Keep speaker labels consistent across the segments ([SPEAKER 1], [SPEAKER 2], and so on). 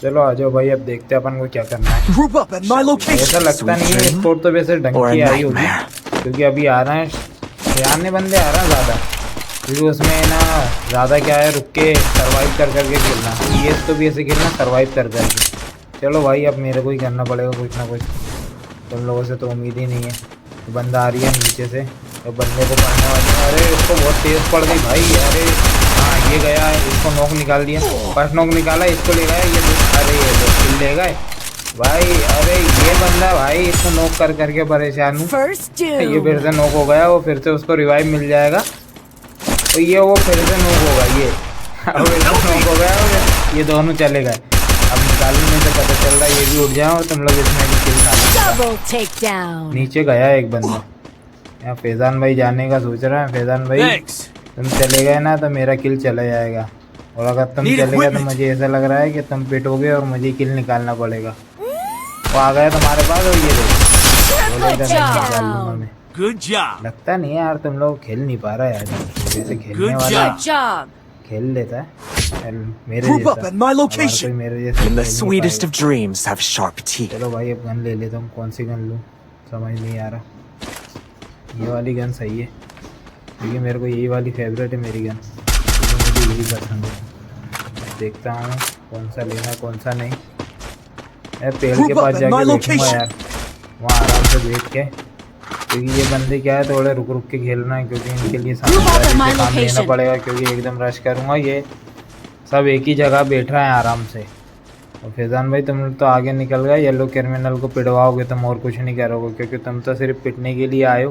[SPEAKER 1] चलो आ जाओ भाई, अब देखते हैं अपन को क्या करना है।
[SPEAKER 2] Group up at my location.
[SPEAKER 1] ऐसा लगता नहीं है स्कोर तो वैसे ढंग
[SPEAKER 2] Or a
[SPEAKER 1] की आई होगी,
[SPEAKER 2] nightmare.
[SPEAKER 1] क्योंकि अभी आ रहे हैं सियाने बंदे आ रहे हैं ज़्यादा, क्योंकि उसमें ना ज़्यादा क्या है, रुक के सर्वाइव कर करके खेलना। ये तो भी ऐसे खेलना सर्वाइव कर करके। चलो भाई अब मेरे को ही करना पड़ेगा कुछ ना कुछ, तुम लोगों से तो उम्मीद ही नहीं है। तो बंदा आ रही है नीचे से, तो बंदे को पड़ने वाली है। अरे इसको बहुत तेज़ पड़ गई भाई। अरे हाँ ये गया, इसको नॉक निकाल दिया, फर्स्ट नॉक निकाला, इसको ले गया ये। अरे ये दो किल ले गए भाई। अरे ये बंदा भाई, इसको नॉक कर करके परेशान हूँ। ये फिर से नॉक हो गया, वो फिर से उसको रिवाइव मिल जाएगा, तो ये वो फिर से नॉक होगा ये। अब इसको नॉक हो गया और ये दोनों चले गए। अब निकालने में तो पता चल रहा है ये भी उठ जाए और तुम लोग इसमें भी किल खा। नीचे गया एक बंदा, यहाँ फैजान भाई जाने का सोच रहा है। फैजान भाई तुम चले गए ना तो मेरा किल चला जाएगा, और अगर तुम चले गए तो मुझे ऐसा लग रहा है कि तुम पिटोगे और मुझे किल निकालना पड़ेगा। वो आ गया तुम्हारे पास और ये लगता नहीं है यार, तुम लोग खेल नहीं पा रहा यार, जैसे खेलने वाला खेल लेता है मेरे जैसा, मेरे जैसा।
[SPEAKER 2] In the sweetest of dreams have sharp teeth.
[SPEAKER 1] चलो भाई अब गन ले लेता हूँ, कौन सी गन लूँ समझ नहीं आ रहा। ये वाली गन सही है, क्योंकि मेरे को यही वाली फेवरेट है मेरी गन, तो मुझे यही पसंद है। देखता हूँ कौन सा लेना कौन सा नहीं। मैं पेड़ के पास जाके बैठूंगा यार, वहाँ आराम से बैठ के, क्योंकि ये बंदे क्या है थोड़े रुक रुक के खेलना है, क्योंकि इनके लिए काम लेना पड़ेगा, क्योंकि एकदम रश करूँगा। ये सब एक ही जगह बैठ रहा है आराम से। और फैजान भाई तुम तो आगे निकल गए, येलो क्रिमिनल को पिटवाओगे तुम और कुछ नहीं करोगे, क्योंकि तुम तो सिर्फ पिटने के लिए आए हो,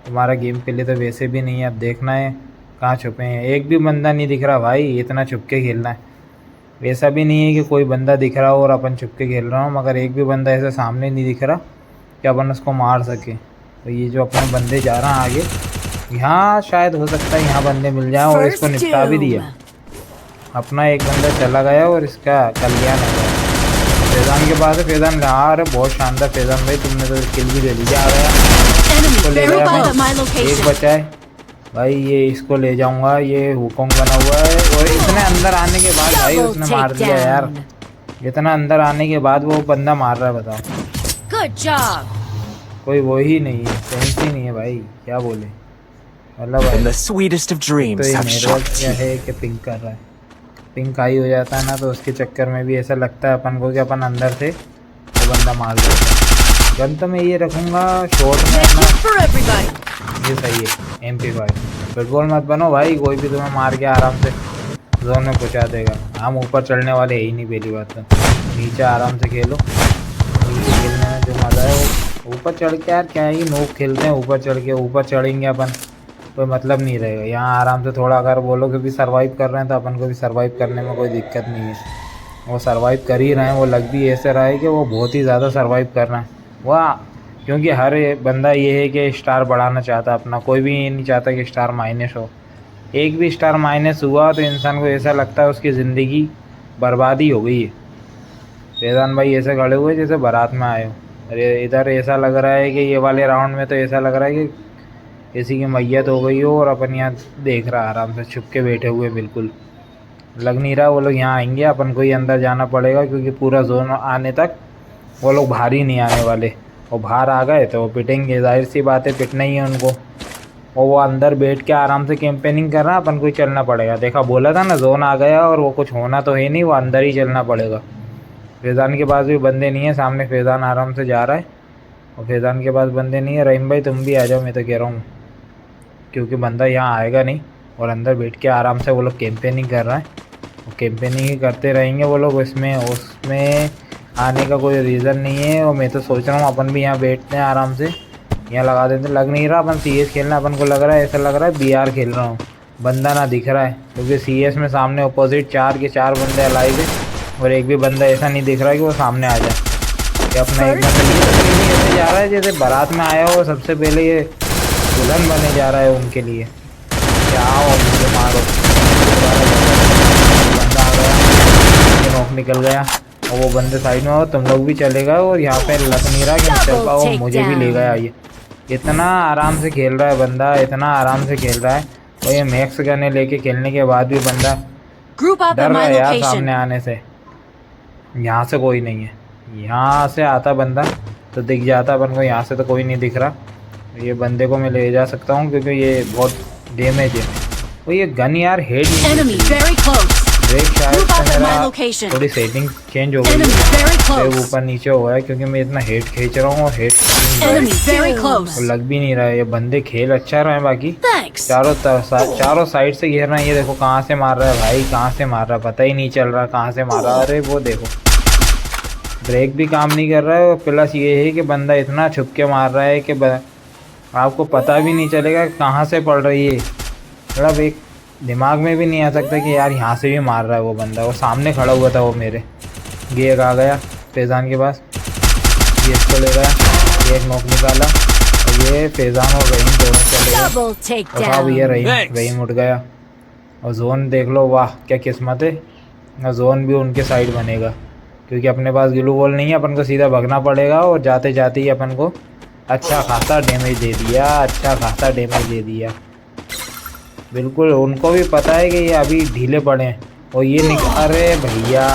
[SPEAKER 1] तुम्हारा गेम के लिए तो वैसे भी नहीं है। अब देखना है कहाँ छुपे हैं, एक भी बंदा नहीं दिख रहा भाई, इतना छुप के खेलना है। वैसा भी नहीं है कि कोई बंदा दिख रहा हो और अपन छुप के खेल रहा हूँ, मगर एक भी बंदा ऐसे सामने नहीं दिख रहा कि अपन उसको मार सके। तो ये जो अपने बंदे जा रहे हैं आगे, यहाँ शायद हो सकता है यहाँ बंदे मिल जाए, और इसको निपटा भी दिया। अपना एक बंदा चला गया और इसका कल्याण हो गया। फैजान के पास है, फैजान कहाँ? अरे बहुत शानदार फैजान भाई, तुमने तो किल भी ले लिया। आ गया इसको ले गया, एक बचा है भाई, ये इसको ले जाऊंगा। ये हुकोंग बना हुआ है, और इतने अंदर आने के बाद भाई उसने मार दिया यार। इतना अंदर आने के बाद वो बंदा मार रहा है, बताओ। कोई वो ही नहीं है, सेंस ही नहीं है भाई, क्या बोले। मतलब
[SPEAKER 2] In the sweetest of dreams
[SPEAKER 1] तो
[SPEAKER 2] have
[SPEAKER 1] ये
[SPEAKER 2] sharp
[SPEAKER 1] मेरा क्या
[SPEAKER 2] teeth.
[SPEAKER 1] है कि पिंक कर रहा है, पिंक हाई हो जाता है ना, तो उसके चक्कर में भी ऐसा लगता है अपन को कि अपन अंदर से वो बंदा मार देता है। गन तो मैं ये रखूँगा शॉर्ट में अपना, ये सही है MP5। फुटबॉल मत बनो भाई, कोई भी तुम्हें मार के आराम से जोन में पहुँचा देगा। हम ऊपर चढ़ने वाले है ही नहीं, पहली बात तो नीचे आराम से खेलो। नीचे खेलने में जो मज़ा है वो ऊपर चढ़ के यार क्या ही नोक खेलते हैं, ऊपर चढ़ के ऊपर चढ़ेंगे अपन, कोई मतलब नहीं रहेगा। यहाँ आराम से थोड़ा अगर वो लोग भी सर्वाइव कर रहे हैं तो अपन को भी सर्वाइव करने में कोई दिक्कत नहीं है। वो सर्वाइव कर ही रहे हैं, वो लग भी ऐसे रहा है कि वो बहुत ही ज़्यादा सर्वाइव कर रहे हैं वाह। क्योंकि हर बंदा ये है कि स्टार बढ़ाना चाहता है अपना, कोई भी ये नहीं चाहता कि स्टार माइनस हो। एक भी स्टार माइनस हुआ तो इंसान को ऐसा लगता है उसकी ज़िंदगी बर्बादी हो गई है। फैजान भाई ऐसे खड़े हुए जैसे बारात में आए हो। अरे इधर ऐसा लग रहा है कि ये वाले राउंड में तो ऐसा लग रहा है कि किसी की मैयत हो गई हो, और अपन यहाँ देख रहा आराम से छुप के बैठे हुए। बिल्कुल लग नहीं रहा वो लोग यहाँ आएंगे, अपन को ही अंदर जाना पड़ेगा, क्योंकि पूरा जोन आने तक वो लोग बाहर ही नहीं आने वाले। वो बाहर आ गए तो वो पिटेंगे, जाहिर सी बात है पिटना ही है उनको। और वो अंदर बैठ के आराम से कैंपेनिंग कर रहा है, अपन को ही चलना पड़ेगा। देखा बोला था ना, जोन आ गया और वो कुछ होना तो है नहीं, वो अंदर ही चलना पड़ेगा। फैजान के पास भी बंदे नहीं है, सामने फैजान आराम से जा रहा है और फैजान के पास बंदे नहीं है। रहीम भाई तुम भी आ जाओ, मैं तो कह रहा हूँ, क्योंकि बंदा यहाँ आएगा नहीं, और अंदर बैठ के आराम से वो लोग कैंपेनिंग कर रहा है। वो कैंपेनिंग ही करते रहेंगे वो लोग, उसमें आने का कोई रीज़न नहीं है। और मैं तो सोच रहा हूँ अपन भी यहाँ बैठते हैं आराम से, यहाँ लगा देते। लग नहीं रहा अपन CS खेलना, अपन को लग रहा है ऐसा लग रहा है BR खेल रहा हूँ, बंदा ना दिख रहा है। क्योंकि CS में सामने अपोजिट 4 के 4 बंदे अलाइव है, और एक भी बंदा ऐसा नहीं दिख रहा है कि वो सामने आ जाए। कि अपना एक बंदा ऐसे जा रहा है जैसे बारात में आया हो, सबसे पहले ये दुल्हन बने जा रहा है उनके लिए। क्या आओ मुझे मारो, बंदा आ गया, नोक निकल गया, और वो बंदे साइड में हो, तुम लोग भी चले गए। और यहाँ पे लग नहीं रहा कि मैं चल पाऊँ, मुझे भी ले गया। ये इतना आराम से खेल रहा है बंदा, इतना आराम से खेल रहा है। और ये मैक्स गने लेके खेलने के बाद भी बंदा डर रहा है यार सामने आने से। यहाँ से कोई नहीं है, यहाँ से आता बंदा तो दिख जाता अपन को, यहाँ से तो कोई नहीं दिख रहा। ये बंदे को मैं ले जा सकता हूँ क्योंकि ये बहुत डैमेज है। वो ये गन यार head
[SPEAKER 3] Enemy very close.
[SPEAKER 1] Break शायद
[SPEAKER 3] Move
[SPEAKER 1] से
[SPEAKER 3] up at my
[SPEAKER 1] मेरा
[SPEAKER 3] location.
[SPEAKER 1] थोड़ी सेटिंग चेंज हो गई
[SPEAKER 3] Enemy very
[SPEAKER 1] है,
[SPEAKER 3] close.
[SPEAKER 1] ऊपर नीचे हुआ है क्योंकि मैं इतना हेड खींच रहा हूँ और हेड
[SPEAKER 3] Enemy very close.
[SPEAKER 1] लग भी नहीं रहा है। ये बंदे खेल अच्छा रहे हैं, बाकी
[SPEAKER 3] Thanks.
[SPEAKER 1] चारों साइड से घेर रहे हैं। ये देखो कहाँ से मार रहा है भाई, कहाँ से मार रहा है पता ही नहीं चल रहा कहाँ से मार रहा है। अरे वो देखो ब्रेक भी काम नहीं कर रहा है, और प्लस ये है कि बंदा इतना छुप के मार रहा है कि आपको पता भी नहीं चलेगा कहाँ से पड़ रही है। मतलब एक दिमाग में भी नहीं आ सकता कि यार यहाँ से भी मार रहा है वो बंदा। वो सामने खड़ा हुआ था वो मेरे। ये एक आ गया फैज़ान के पास, ये इसको ले गया, ये एक नोक निकाला, और ये फैज़ान और रहीम दोनों चले गए।
[SPEAKER 3] Double
[SPEAKER 1] और अब ये
[SPEAKER 3] takedown.
[SPEAKER 1] रहीम उठ गया। और जोन देख लो, वाह क्या किस्मत है, और जोन भी उनके साइड बनेगा क्योंकि अपने पास ग्लू वॉल नहीं है। अपन को सीधा भगना पड़ेगा और जाते जाते ही अपन को अच्छा खासा डैमेज दे दिया, अच्छा खासा डैमेज दे दिया। बिल्कुल उनको भी पता है कि ये अभी ढीले पड़े हैं। और ये अरे भैया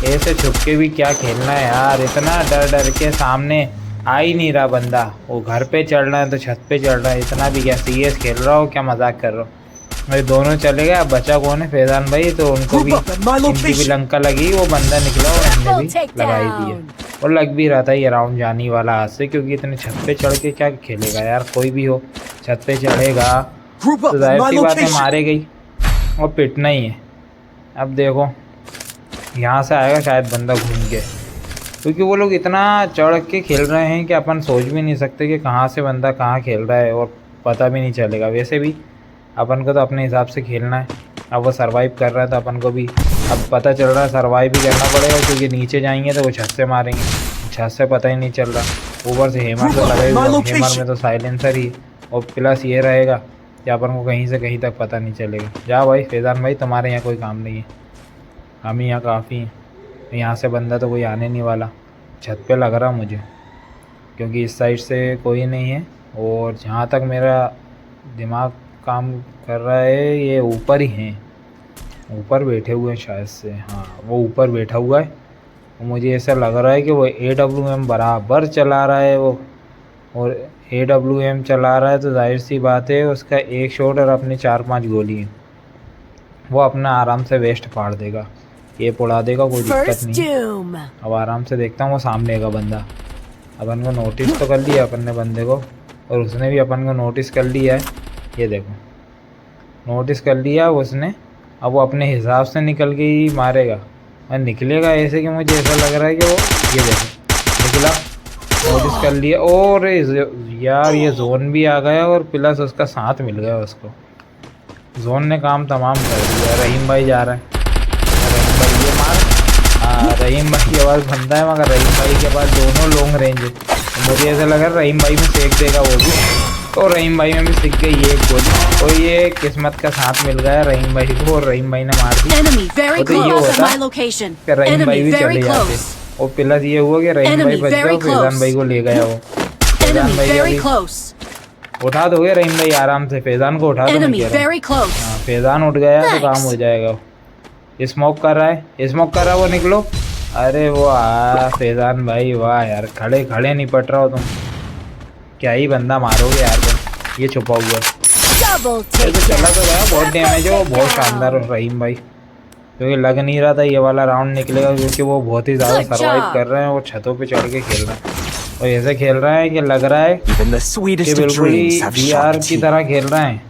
[SPEAKER 1] ऐसे छुप के भी क्या खेलना है यार, इतना डर डर के सामने आ ही नहीं रहा बंदा। वो घर पे चढ़ रहा है तो छत पे चढ़ रहा है, इतना भी क्या सीरियस खेल रहा हो क्या मजाक कर रहा हो। मेरे दोनों चले गए, अब बचा कौन है फैज़ान भाई, तो उनको भी इनकी भी लंका लगी। वो बंदा निकला और हमने भी लगाई दिया, और लग भी रहा था ये राउंड जाने वाला हाथ से, क्योंकि इतने छत पे चढ़ के क्या खेलेगा यार। कोई भी हो छत पे चढ़ेगा तो जाहिर सी बात है मारे गई और पिटना ही है। अब देखो यहाँ से आएगा शायद बंदा घूम के, क्योंकि वो लोग इतना चढ़ के खेल रहे हैं कि अपन सोच भी नहीं सकते कि कहाँ से बंदा कहाँ खेल रहा है, और पता भी नहीं चलेगा। वैसे भी अपन को तो अपने हिसाब से खेलना है। अब वो सर्वाइव कर रहा है तो अपन को भी अब पता चल रहा है सर्वाइव भी करना पड़ेगा, क्योंकि नीचे जाएंगे तो वो छत से मारेंगे, छत से पता ही नहीं चल रहा। ऊपर से हेमर तो लगा ही हुआ, हेमर में तो साइलेंसर ही, और प्लस ये रहेगा कि अपन को कहीं से कहीं तक पता नहीं चलेगा। जाओ भाई फैज़ान भाई, तुम्हारे यहाँ कोई काम नहीं है, हम ही यहाँ काफ़ी हैं। यहाँ से बंदा तो कोई आने नहीं वाला, छत पे लग रहा मुझे, क्योंकि इस साइड से कोई नहीं है। और जहाँ तक मेरा दिमाग काम कर रहा है ये ऊपर ही हैं, ऊपर बैठे हुए हैं शायद से। हाँ वो ऊपर बैठा हुआ है, और मुझे ऐसा लग रहा है कि वो AWM बराबर चला रहा है वो, और AWM चला रहा है तो जाहिर सी बात है उसका एक शॉट और अपनी 4-5 गोली है, वो अपना आराम से वेस्ट फाड़ देगा, ये उड़ा देगा, कोई दिक्कत
[SPEAKER 3] First
[SPEAKER 1] नहीं।
[SPEAKER 3] doom.
[SPEAKER 1] अब आराम से देखता हूँ वो सामने का बंदा। अपन को नोटिस तो कर लिया अपन ने बंदे को, और उसने भी अपन को नोटिस कर लिया है। ये देखो नोटिस कर लिया उसने, अब वो अपने हिसाब से निकल के ही मारेगा, और निकलेगा ऐसे कि मुझे ऐसा लग रहा है कि वो ये देखो निकला, नोटिस कर लिया। और यार ये जोन भी आ गया, और प्लस उसका साथ मिल गया उसको। जोन ने काम तमाम कर दिया। रहीम भाई जा रहा है, रहीम भाई ये मार। हाँ रहीम भाई के पास बंदा है, मगर रहीम भाई के पास दोनों लॉन्ग रेंज है, तो मुझे ऐसा लगा रहीम भाई में सेक देगा वो भी, तो रहीम भाई में भी सीख गई ये गोली। तो ये किस्मत का साथ मिल गया रहीम भाई को, और रहीम भाई ने मार दी।
[SPEAKER 3] Enemy very
[SPEAKER 1] तो ये
[SPEAKER 3] close at
[SPEAKER 1] होता
[SPEAKER 3] my location.
[SPEAKER 1] कि रहीम भाई
[SPEAKER 3] Enemy
[SPEAKER 1] भी
[SPEAKER 3] very
[SPEAKER 1] चले जाते,
[SPEAKER 3] close.
[SPEAKER 1] और प्लस ये हुआ कि रहीम भाई
[SPEAKER 3] Enemy
[SPEAKER 1] बच गया,
[SPEAKER 3] very
[SPEAKER 1] फैज़ान
[SPEAKER 3] close.
[SPEAKER 1] भाई को ले गया वो। फैज़ान
[SPEAKER 3] Enemy
[SPEAKER 1] भाई
[SPEAKER 3] very
[SPEAKER 1] अभी
[SPEAKER 3] close.
[SPEAKER 1] उठा दोगे रहीम भाई आराम से, फैज़ान को उठा दो। मैं
[SPEAKER 3] Enemy
[SPEAKER 1] कह रहा हूँ
[SPEAKER 3] very close.
[SPEAKER 1] हाँ फैज़ान उठ गया तो काम हो जाएगा। स्मोक कर रहा है, स्मोक कर रहा है, वो निकलो। अरे वो फैज़ान भाई वाह यार, खड़े खड़े नहीं पट रहा हो तुम, क्या ही बंदा मारोगे यार तुम। ये छुपा हुआ है,
[SPEAKER 3] Double
[SPEAKER 1] ये तो चला तो गया, बहुत डैमेज है वो, बहुत
[SPEAKER 3] takedown.
[SPEAKER 1] शानदार रहीम भाई, क्योंकि लग नहीं रहा था ये वाला राउंड निकलेगा, क्योंकि वो बहुत ही ज़्यादा
[SPEAKER 3] Good
[SPEAKER 1] सर्वाइव
[SPEAKER 3] job.
[SPEAKER 1] कर रहे हैं, वो छतों पे चढ़ के खेल रहे हैं, और ऐसे खेल रहे हैं कि लग रहा है
[SPEAKER 2] Even the
[SPEAKER 1] कि
[SPEAKER 2] sweetest of
[SPEAKER 1] बिल्कुल ही
[SPEAKER 2] dreams have
[SPEAKER 1] VR
[SPEAKER 2] sharp
[SPEAKER 1] की
[SPEAKER 2] teeth.
[SPEAKER 1] तरह खेल रहे हैं,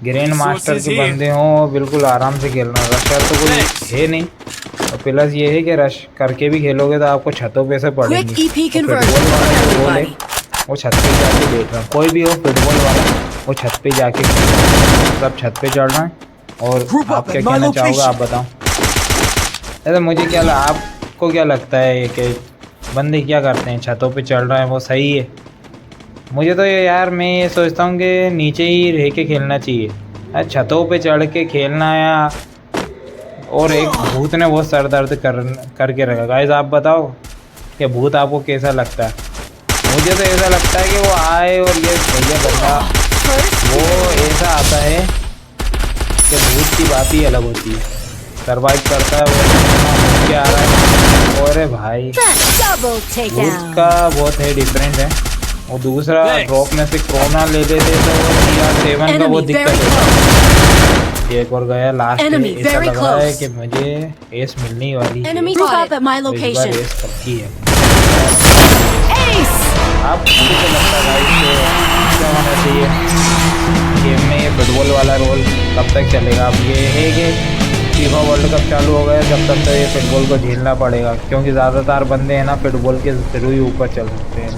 [SPEAKER 1] ग्रैंड मास्टर के बंदे हों, बिल्कुल आराम से खेल रहे हैं। रशर तो कोई है नहीं, और प्लस ये है कि रश करके भी खेलोगे तो आपको छतों पे से पड़ेंगे।
[SPEAKER 3] Quick EP
[SPEAKER 1] तो
[SPEAKER 3] conversion
[SPEAKER 1] फुटबॉल वाला
[SPEAKER 3] for
[SPEAKER 1] फुटबॉल है,
[SPEAKER 3] everybody.
[SPEAKER 1] वो छत पे जाके देख रहा है, कोई भी हो फुटबॉल वाला वो छत पे जाके सब छत पे चढ़ रहे हैं। और
[SPEAKER 2] Group
[SPEAKER 1] आप
[SPEAKER 2] up
[SPEAKER 1] क्या
[SPEAKER 2] at my
[SPEAKER 1] कहना चाहोगे,
[SPEAKER 2] location.
[SPEAKER 1] आप बताओ। ऐसा मुझे क्या आपको क्या लगता है कि बंदे क्या करते हैं, छतों पे चढ़ रहे हैं वो सही है? मुझे तो यार मैं ये सोचता हूँ कि नीचे ही रह के खेलना चाहिए, छतों पे चढ़ के खेलना या। और एक भूत ने बहुत सर दर्द करके रखा। गाइस आप बताओ कि भूत आपको कैसा लगता है? मुझे तो ऐसा लगता है कि वो आए और ये भैया बंदा वो ऐसा आता है कि भूत की बात ही अलग होती है, सर्वाइव करता है वो, क्या आ रहा है भाई
[SPEAKER 3] Double
[SPEAKER 1] वुड
[SPEAKER 3] takedown.
[SPEAKER 1] का बहुत है डिफरेंट है। और दूसरा ड्रॉप में से क्रोना ले लेते तो CR7 का वो
[SPEAKER 3] Enemy
[SPEAKER 1] दिक्कत
[SPEAKER 3] very
[SPEAKER 1] है।
[SPEAKER 3] close.
[SPEAKER 1] ये एक और गया लास्ट
[SPEAKER 3] Enemy
[SPEAKER 1] ऐसा
[SPEAKER 3] very
[SPEAKER 1] लग रहा है
[SPEAKER 3] close.
[SPEAKER 1] कि मुझे एस मिलने वाली है।
[SPEAKER 3] Enemy group up at my
[SPEAKER 1] इस बार
[SPEAKER 3] location.
[SPEAKER 1] एस पक्की है।
[SPEAKER 3] Ace.
[SPEAKER 1] आप मुझे तो लगता है भाई क्या होना चाहिए गेम में ये फुटबॉल वाला रोल कब तक चलेगा। अब ये है कि फीफा वर्ल्ड कप चालू हो गया जब तक तो ये फुटबॉल को झेलना पड़ेगा, क्योंकि ज़्यादातर बंदे हैं ना फुटबॉल के थ्रू ही ऊपर चल सकते हैं।